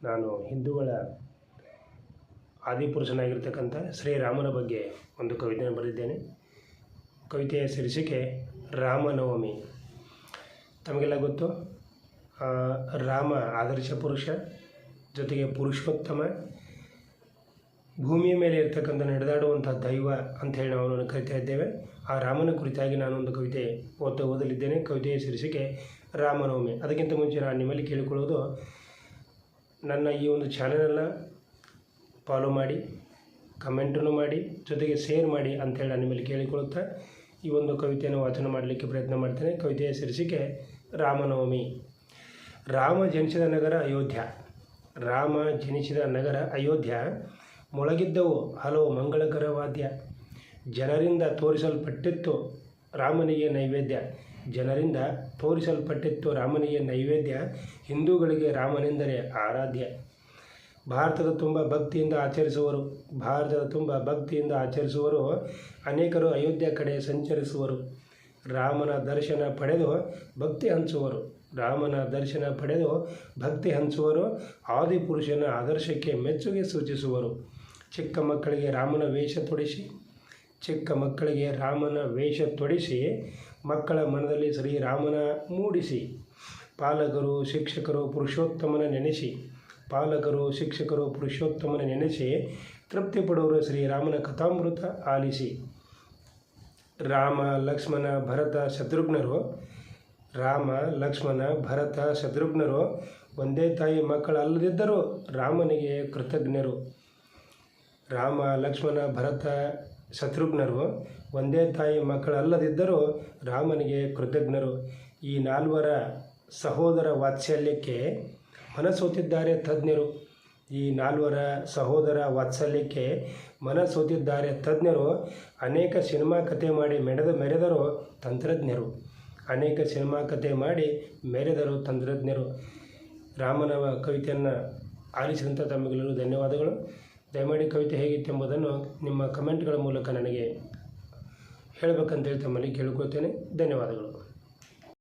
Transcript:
ನಾನು ಹಿಂದೂಗಳ ಆದಿಪುರುಷನಾಗಿರ್ತಕ್ಕಂಥ ಶ್ರೀರಾಮನ ಬಗ್ಗೆ ಒಂದು ಕವಿತೆಯನ್ನು ಬರೆದಿದ್ದೇನೆ. ಕವಿತೆಯ ಶೀರ್ಷಿಕೆ ರಾಮನವಮಿ. ತಮಗೆಲ್ಲ ಗೊತ್ತು, ರಾಮ ಆದರ್ಶ ಪುರುಷ, ಜೊತೆಗೆ ಪುರುಷೋತ್ತಮ, ಭೂಮಿಯ ಮೇಲೆ ಇರ್ತಕ್ಕಂಥ ನಡೆದಾಡುವಂಥ ದೈವ ಅಂಥೇಳಿ ನಾವು ಅವನನ್ನು ಕರಿತಾ ಇದ್ದೇವೆ. ಆ ರಾಮನ ಕುರಿತಾಗಿ ನಾನೊಂದು ಕವಿತೆ ಓದಲಿದ್ದೇನೆ. ಕವಿತೆಯ ಶೀರ್ಷಿಕೆ ರಾಮನವಮಿ. ಅದಕ್ಕಿಂತ ಮುಂಚೆ ನಾನು ನಿಮ್ಮಲ್ಲಿ ಕೇಳಿಕೊಳ್ಳೋದು, ನನ್ನ ಈ ಒಂದು ಚಾನಲನ್ನು ಫಾಲೋ ಮಾಡಿ, ಕಮೆಂಟನ್ನು ಮಾಡಿ, ಜೊತೆಗೆ ಶೇರ್ ಮಾಡಿ ಅಂಥೇಳಿ ನಾನು ನಿಮ್ಮಲ್ಲಿ ಕೇಳಿಕೊಳ್ಳುತ್ತಾ ಈ ಒಂದು ಕವಿತೆಯನ್ನು ವಾಚನ ಮಾಡಲಿಕ್ಕೆ ಪ್ರಯತ್ನ ಮಾಡ್ತೇನೆ. ಕವಿತೆಯ ಶೀರ್ಷಿಕೆ ರಾಮನವಮಿ. ರಾಮ ಜನಿಸಿದ ನಗರ ಅಯೋಧ್ಯ. ರಾಮ ಜನಿಸಿದ ನಗರ ಅಯೋಧ್ಯ. ಮೊಳಗಿದ್ದವು ಹಲವು ಮಂಗಳಕರ ವಾದ್ಯ. ಜನರಿಂದ ತೋರಿಸಲ್ಪಟ್ಟಿತ್ತು ರಾಮನಿಗೆ ನೈವೇದ್ಯ. ಜನರಿಂದ ತೋರಿಸಲ್ಪಟ್ಟಿತ್ತು ರಾಮನಿಗೆ ನೈವೇದ್ಯ. ಹಿಂದೂಗಳಿಗೆ ರಾಮನೆಂದರೆ ಆರಾಧ್ಯ. ಭಾರತದ ತುಂಬ ಭಕ್ತಿಯಿಂದ ಆಚರಿಸುವರು. ಅನೇಕರು ಅಯೋಧ್ಯ ಕಡೆ ಸಂಚರಿಸುವರು. ರಾಮನ ದರ್ಶನ ಪಡೆದು ಭಕ್ತಿ ಹಂಚುವರು. ಆದಿಪುರುಷನ ಆದರ್ಶಕ್ಕೆ ಮೆಚ್ಚುಗೆ ಸೂಚಿಸುವರು. ಚಿಕ್ಕ ಮಕ್ಕಳಿಗೆ ರಾಮನ ವೇಷ ತೊಡಿಸಿ ಮಕ್ಕಳ ಮನದಲ್ಲಿ ಶ್ರೀರಾಮನ ಮೂಡಿಸಿ, ಪಾಲಕರು ಶಿಕ್ಷಕರು ಪುರುಷೋತ್ತಮನ ನೆನೆಸಿ ತೃಪ್ತಿಪಡುವರು ಶ್ರೀರಾಮನ ಕಥಾಮೃತ ಆಲಿಸಿ. ರಾಮ ಲಕ್ಷ್ಮಣ ಭರತ ಶತ್ರುಘ್ನರು ಒಂದೇ ತಾಯಿ ಮಕ್ಕಳಲ್ಲದಿದ್ದರೂ ರಾಮನಿಗೆ ಕೃತಜ್ಞರು. ರಾಮ ಲಕ್ಷ್ಮಣ ಭರತ ಶತ್ರುಘ್ನರು ಒಂದೇ ತಾಯಿ ಮಕ್ಕಳಲ್ಲದಿದ್ದರೂ ರಾಮನಿಗೆ ಕೃತಜ್ಞರು. ಈ ನಾಲ್ವರ ಸಹೋದರ ವಾತ್ಸಲ್ಯಕ್ಕೆ ಮನಸೋತಿದ್ದಾರೆ ತಜ್ಞರು. ಅನೇಕ ಸಿನಿಮಾ ಕಥೆ ಮಾಡಿ ಮೆರೆದರು ತಂತ್ರಜ್ಞರು. ರಾಮನ ಕವಿತೆಯನ್ನು ಆಲಿಸಿದಂಥ ತಮಗೆಲ್ಲರೂ ಧನ್ಯವಾದಗಳು. ದಯಮಾಡಿ ಕವಿತೆ ಹೇಗಿತ್ತೆಂಬುದನ್ನು ನಿಮ್ಮ ಕಮೆಂಟ್ಗಳ ಮೂಲಕ ನನಗೆ ಹೇಳಬೇಕಂತೇಳಿ ತಮ್ಮಲ್ಲಿ ಕೇಳಿಕೊಳ್ತೇನೆ. ಧನ್ಯವಾದಗಳು.